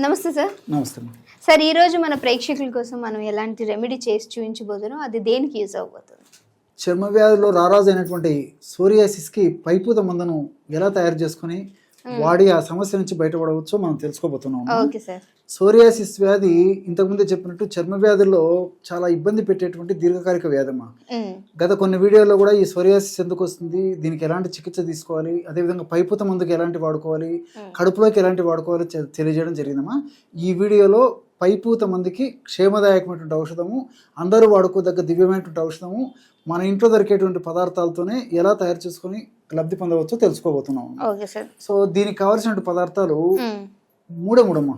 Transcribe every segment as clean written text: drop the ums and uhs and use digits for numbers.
నమస్తే సార్. నమస్తే. సార్, ఈరోజు మన ప్రేక్షకుల కోసం మనం ఎలాంటి రెమెడీ చేసి చూపించబోతున్నాం, అది దేనికి యూజ్ అవ్వబోతుంది? చర్మ వ్యాధిలో రారాజు అయినటువంటి సోరియాసిస్కి పైపూత మందును ఎలా తయారు చేసుకుని వాడి ఆ సమస్య నుంచి బయటపడవచ్చో మనం తెలుసుకోబోతున్నాం. Okay sir. సోరియాసిస్ వ్యాధి ఇంతకుముందే చెప్పినట్టు చర్మ వ్యాధుల్లో చాలా ఇబ్బంది పెట్టేటువంటి దీర్ఘకాలిక వ్యాధమ్మా. గత కొన్ని వీడియోల్లో కూడా ఈ సోరియాసిస్ ఎందుకు వస్తుంది, దీనికి ఎలాంటి చికిత్స తీసుకోవాలి, అదేవిధంగా పైపూత మందుకు ఎలాంటి వాడుకోవాలి, కడుపులోకి ఎలాంటి వాడుకోవాలి తెలియజేయడం జరిగిందమ్మా. ఈ వీడియోలో పైపూత మందికి క్షేమదాయకమైనటువంటి ఔషధము, అందరూ వాడుకోదగ్గ దివ్యమైనటువంటి ఔషధము, మన ఇంట్లో దొరికేటువంటి పదార్థాలతోనే ఎలా తయారు చేసుకుని లబ్ధి పొందవచ్చో తెలుసుకోబోతున్నాం. సో దీనికి కావాల్సిన పదార్థాలు మూడమ్మా.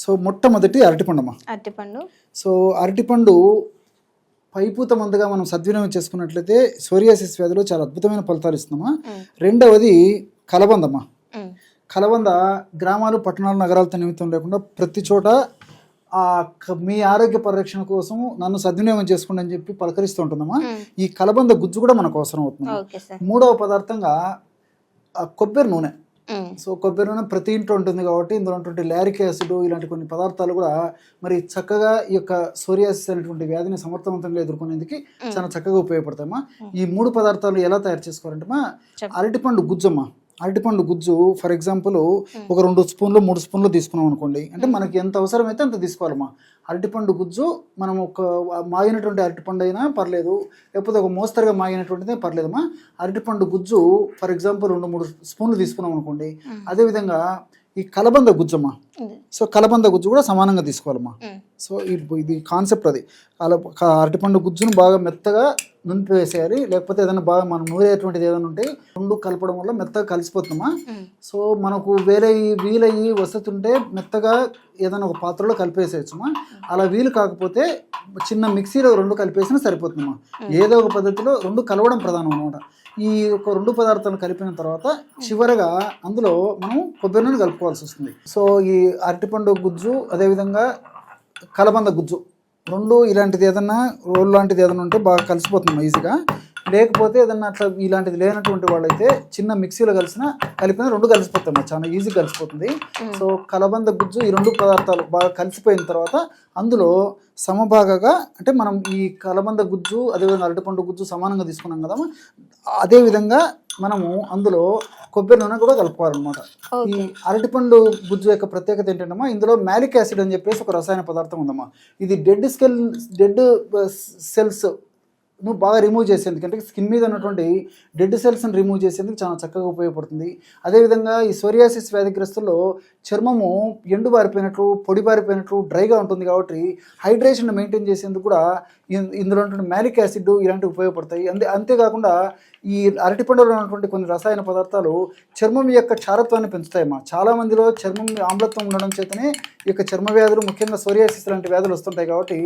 సో మొట్టమొదటి అరటిపండమ్మా. అరటిపండు. సో అరటిపండు పైపూత మందుగా మనం సద్వినియోగం చేసుకున్నట్లయితే సోరియాసిస్ వ్యాధిలో చాలా అద్భుతమైన ఫలితాలు ఇస్తున్నామా. రెండవది కలబందమ్మా. కలబంద గ్రామాలు, పట్టణాలు, నగరాలతో నిమిత్తం లేకుండా ప్రతి చోట మీ ఆరోగ్య పరిరక్షణ కోసం నన్ను సద్వినియోగం చేసుకోండి అని చెప్పి పలకరిస్తూ ఉంటుందమ్మా. ఈ కలబంద గుజ్జు కూడా మనకు అవసరం అవుతుంది. మూడవ పదార్థంగా కొబ్బరి నూనె. సో కొబ్బరి నూనె ప్రతి ఇంట్లో ఉంటుంది కాబట్టి ఇందులో ఉన్నటువంటి లారిక్ యాసిడ్ ఇలాంటి కొన్ని పదార్థాలు కూడా మరి చక్కగా ఈ యొక్క సోరియాసిస్ అనేటువంటి వ్యాధిని సమర్థవంతంగా ఎదుర్కొనేందుకు చాలా చక్కగా ఉపయోగపడతాయమ్మా. ఈ మూడు పదార్థాలు ఎలా తయారు చేసుకోవాలంటే అరటిపండు గుజ్జమ్మా. అరటిపండు గుజ్జు ఫర్ ఎగ్జాంపుల్ ఒక 2 స్పూన్లు 3 స్పూన్లు తీసుకున్నాం అనుకోండి, అంటే మనకి ఎంత అవసరమైతే అంత తీసుకోవాలమ్మా. అరటిపండు గుజ్జు మనం ఒక మాగినటువంటి అరటిపండు అయినా పర్లేదు, లేకపోతే ఒక మోస్తరుగా మాగినటువంటిదే పర్లేదమ్మా. అరటిపండు గుజ్జు ఫర్ ఎగ్జాంపుల్ 2-3 స్పూన్లు తీసుకున్నాం అనుకోండి. అదేవిధంగా ఈ కలబంద గుజ్జమ్మా. సో కలబంద గుజ్జు కూడా సమానంగా తీసుకోవాలమ్మా. సో ఇది కాన్సెప్ట్. అది అరటిపండు గుజ్జును బాగా మెత్తగా నుంపి వేసేయాలి, లేకపోతే ఏదైనా బాగా మనం నూరేటువంటిది ఏదైనా ఉంటే రెండు కలపడం వల్ల మెత్తగా కలిసిపోతుందమ్మా. సో మనకు వీలయ్యి వస్తుంటే మెత్తగా ఏదైనా ఒక పాత్రలో కలిపేసేయచ్చమ్మా. అలా వీలు కాకపోతే చిన్న మిక్సీలో 2 కలిపేసినా సరిపోతుందమ్మా. ఏదో ఒక పద్ధతిలో 2 కలవడం ప్రధానం అనమాట. ఈ ఒక 2 పదార్థాలను కలిపిన తర్వాత చివరగా అందులో మనం కొబ్బరి నూనె కలుపుకోవాల్సి వస్తుంది. సో ఈ అరటిపండు గుజ్జు అదేవిధంగా కలబంద గుజ్జు 2 ఇలాంటిది ఏదన్నా రోల్ లాంటిది ఏదైనా ఉంటే బాగా కలిసిపోతుంది ఈజీగా. లేకపోతే ఏదన్నా అట్లా ఇలాంటిది లేనటువంటి వాళ్ళైతే చిన్న మిక్సీలో కలిపిన 2 కలిసిపోతాయి, చాలా ఈజీగా కలిసిపోతుంది. సో కలబంద గుజ్జు ఈ 2 పదార్థాలు బాగా కలిసిపోయిన తర్వాత అందులో సమభాగంగా, అంటే మనం ఈ కలబంద గుజ్జు అదేవిధంగా అరటిపండు గుజ్జు సమానంగా తీసుకున్నాం కదా, అదేవిధంగా మనము అందులో కొబ్బరి నూనె కూడా కలుపుకోవాలన్నమాట. ఈ అరటిపండు గుజ్జు యొక్క ప్రత్యేకత ఏంటంటే ఇందులో మ్యాలిక్ యాసిడ్ అని చెప్పేసి ఒక రసాయన పదార్థం ఉందమ్మా. ఇది డెడ్ సెల్స్ నువ్వు బాగా రిమూవ్ చేసేందుకు, అంటే స్కిన్ మీద ఉన్నటువంటి డెడ్ సెల్స్ని రిమూవ్ చేసేందుకు చాలా చక్కగా ఉపయోగపడుతుంది. అదేవిధంగా ఈ సోరియాసిస్ వ్యాధిగ్రస్తుల్లో చర్మము ఎండుబారిపోయినట్లు, పొడిబారిపోయినట్లు, డ్రైగా ఉంటుంది కాబట్టి హైడ్రేషన్ మెయింటైన్ చేసేందుకు కూడా ఇందులో ఉన్నటువంటి మ్యాలిక్ యాసిడ్ ఇలాంటివి ఉపయోగపడతాయి. అంతేకాకుండా ఈ అరటిపండులో ఉన్నటువంటి కొన్ని రసాయన పదార్థాలు చర్మం యొక్క క్షారత్వాన్ని పెంచుతాయమ్మా. చాలా మందిలో చర్మం ఆమ్లత్వం ఉండడం చేతనే ఈ యొక్క చర్మ వ్యాధులు, ముఖ్యంగా సోరియాసిస్ లాంటి వ్యాధులు వస్తుంటాయి కాబట్టి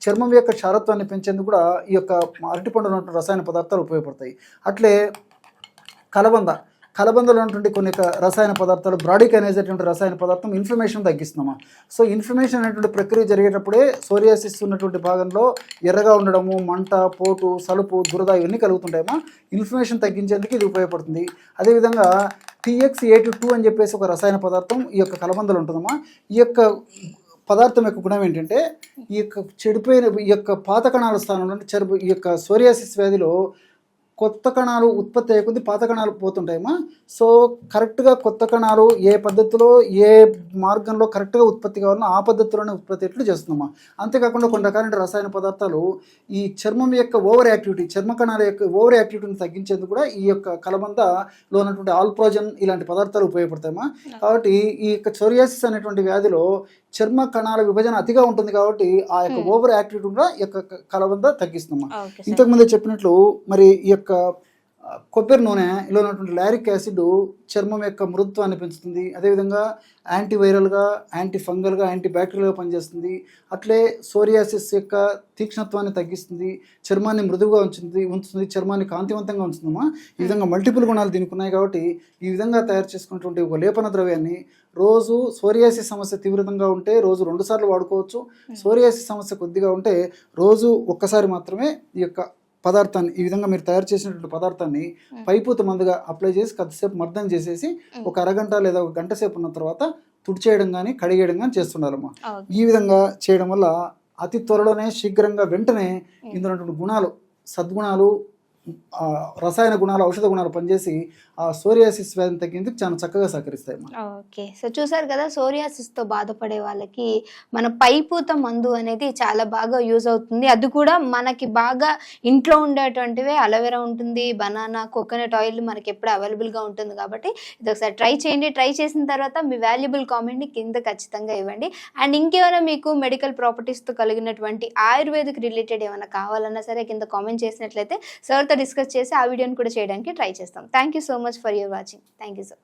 చర్మం యొక్క క్షారత్వాన్ని పెంచేందుకు కూడా ఈ యొక్క అరటిపండులో ఉన్నటువంటి రసాయన పదార్థాలు ఉపయోగపడతాయి. అట్లే కలబందలో ఉన్నటువంటి కొన్ని రసాయన పదార్థాలు బ్రాడికైనేజ్ అనేటువంటి రసాయన పదార్థం ఇన్ఫ్లమేషన్ తగ్గిస్తున్నామా. సో ఇన్ఫ్లమేషన్ అనేటువంటి ప్రక్రియ జరిగేటప్పుడే సోరియాసిస్ ఉన్నటువంటి భాగంలో ఎర్రగా ఉండడము, మంట, పోటు, సలుపు, దురద ఇవన్నీ కలుగుతుంటాయమ్మా. ఇన్ఫ్లమేషన్ తగ్గించేందుకు ఇది ఉపయోగపడుతుంది. అదేవిధంగా TX82 అని చెప్పేసి ఒక రసాయన పదార్థం ఈ యొక్క కలబందలో ఉంటుందమ్మా. ఈ యొక్క పదార్థం యొక్క గుణం ఏంటంటే ఈ యొక్క చెడిపోయిన ఈ యొక్క పాత కణాల స్థానంలో ఈ యొక్క సోరియాసిస్ వ్యాధిలో కొత్త కణాలు ఉత్పత్తి అయ్యే కొద్ది పాత కణాలు పోతుంటాయమ్మా. సో కరెక్ట్గా కొత్త కణాలు ఏ పద్ధతిలో ఏ మార్గంలో కరెక్ట్గా ఉత్పత్తి కావాలన్నా ఆ పద్ధతిలోనే ఉత్పత్తి ఎట్లు చేస్తుందమ్మా. అంతేకాకుండా కొన్ని రకాలైన రసాయన పదార్థాలు ఈ చర్మం యొక్క చర్మ కణాల యొక్క ఓవర్ యాక్టివిటీని తగ్గించేందుకు కూడా ఈ యొక్క కలబందలో ఉన్నటువంటి ఆల్ప్రోజన్ ఇలాంటి పదార్థాలు ఉపయోగపడతాయమ్మా. కాబట్టి ఈ యొక్క సోరియాసిస్ అనేటువంటి వ్యాధిలో చర్మ కణాల విభజన అతిగా ఉంటుంది కాబట్టి ఆ యొక్క ఓవర్ యాక్టివిటీ కూడా ఈ యొక్క కలబంద తగ్గిస్తుందమ్మా. ఇంతకుముందే చెప్పినట్లు మరి ఈ యొక్క కొబ్బరి నూనెలో ఉన్నటువంటి లారిక్ యాసిడ్ చర్మం యొక్క మృదుత్వాన్ని పెంచుతుంది. అదేవిధంగా యాంటీవైరల్గా, యాంటీఫంగల్గా, యాంటీబ్యాక్టీరియల్గా పనిచేస్తుంది. అట్లే సోరియాసిస్ యొక్క తీక్ష్ణత్వాన్ని తగ్గిస్తుంది, చర్మాన్ని మృదువుగా ఉంచుతుంది, చర్మాన్ని కాంతివంతంగా ఉంచుతుందమ్మా. ఈ విధంగా మల్టిపుల్ గుణాలు దీనికి ఉన్నాయి కాబట్టి ఈ విధంగా తయారు చేసుకున్నటువంటి ఒక లేపన ద్రవ్యాన్ని రోజు సోరియాసిస్ సమస్య తీవ్రంగా ఉంటే రోజు 2 సార్లు వాడుకోవచ్చు. సోరియాసిస్ సమస్య కొద్దిగా ఉంటే రోజు ఒక్కసారి మాత్రమే ఈ యొక్క పదార్థాన్ని ఈ విధంగా మీరు తయారు చేసినటువంటి పదార్థాన్ని పైపూత మందుగా అప్లై చేసి కొద్దిసేపు మర్దన చేసేసి ఒక అరగంట లేదా ఒక గంట సేపు ఉన్న తర్వాత తుడిచేయడం కానీ కడిగేయడం కానీ చేస్తుండాలమ్మా. ఓకే. ఈ విధంగా చేయడం వల్ల అతి త్వరలోనే శీఘ్రంగా వెంటనే ఇందులో ఉన్నటువంటి గుణాలు, సద్గుణాలు, రసాయన గుణాలు, ఔషధ గుణాలు పనిచేసి ఆ సోరియాసిస్ వ్యాధిని తగ్గేందుకు చాలా చక్కగా సహకరిస్తాయి అమ్మా. ఓకే. సో చూసారు కదా, సోరియాసిస్తో బాధపడే వాళ్ళకి మన పైపూత మందు అనేది చాలా బాగా యూజ్ అవుతుంది. అది కూడా మనకి బాగా ఇంట్లో ఉండేటువంటివే, అలోవెరా ఉంటుంది, బనానా, కోకోనట్ ఆయిల్ మనకి ఎప్పుడు అవైలబుల్గా ఉంటుంది. కాబట్టి ఇది ఒకసారి ట్రై చేయండి. ట్రై చేసిన తర్వాత మీ వాల్యుబుల్ కామెంట్ని కింద ఖచ్చితంగా ఇవ్వండి. అండ్ ఇంకేమైనా మీకు మెడికల్ ప్రాపర్టీస్తో కలిగినటువంటి ఆయుర్వేదిక్ రిలేటెడ్ ఏమైనా కావాలన్నా సరే కింద కామెంట్ చేసినట్లయితే సార్తో డిస్కస్ చేసి ఆ వీడియోని కూడా చేయడానికి ట్రై చేస్తాం. Thank you so much for your watching. Thank you sir.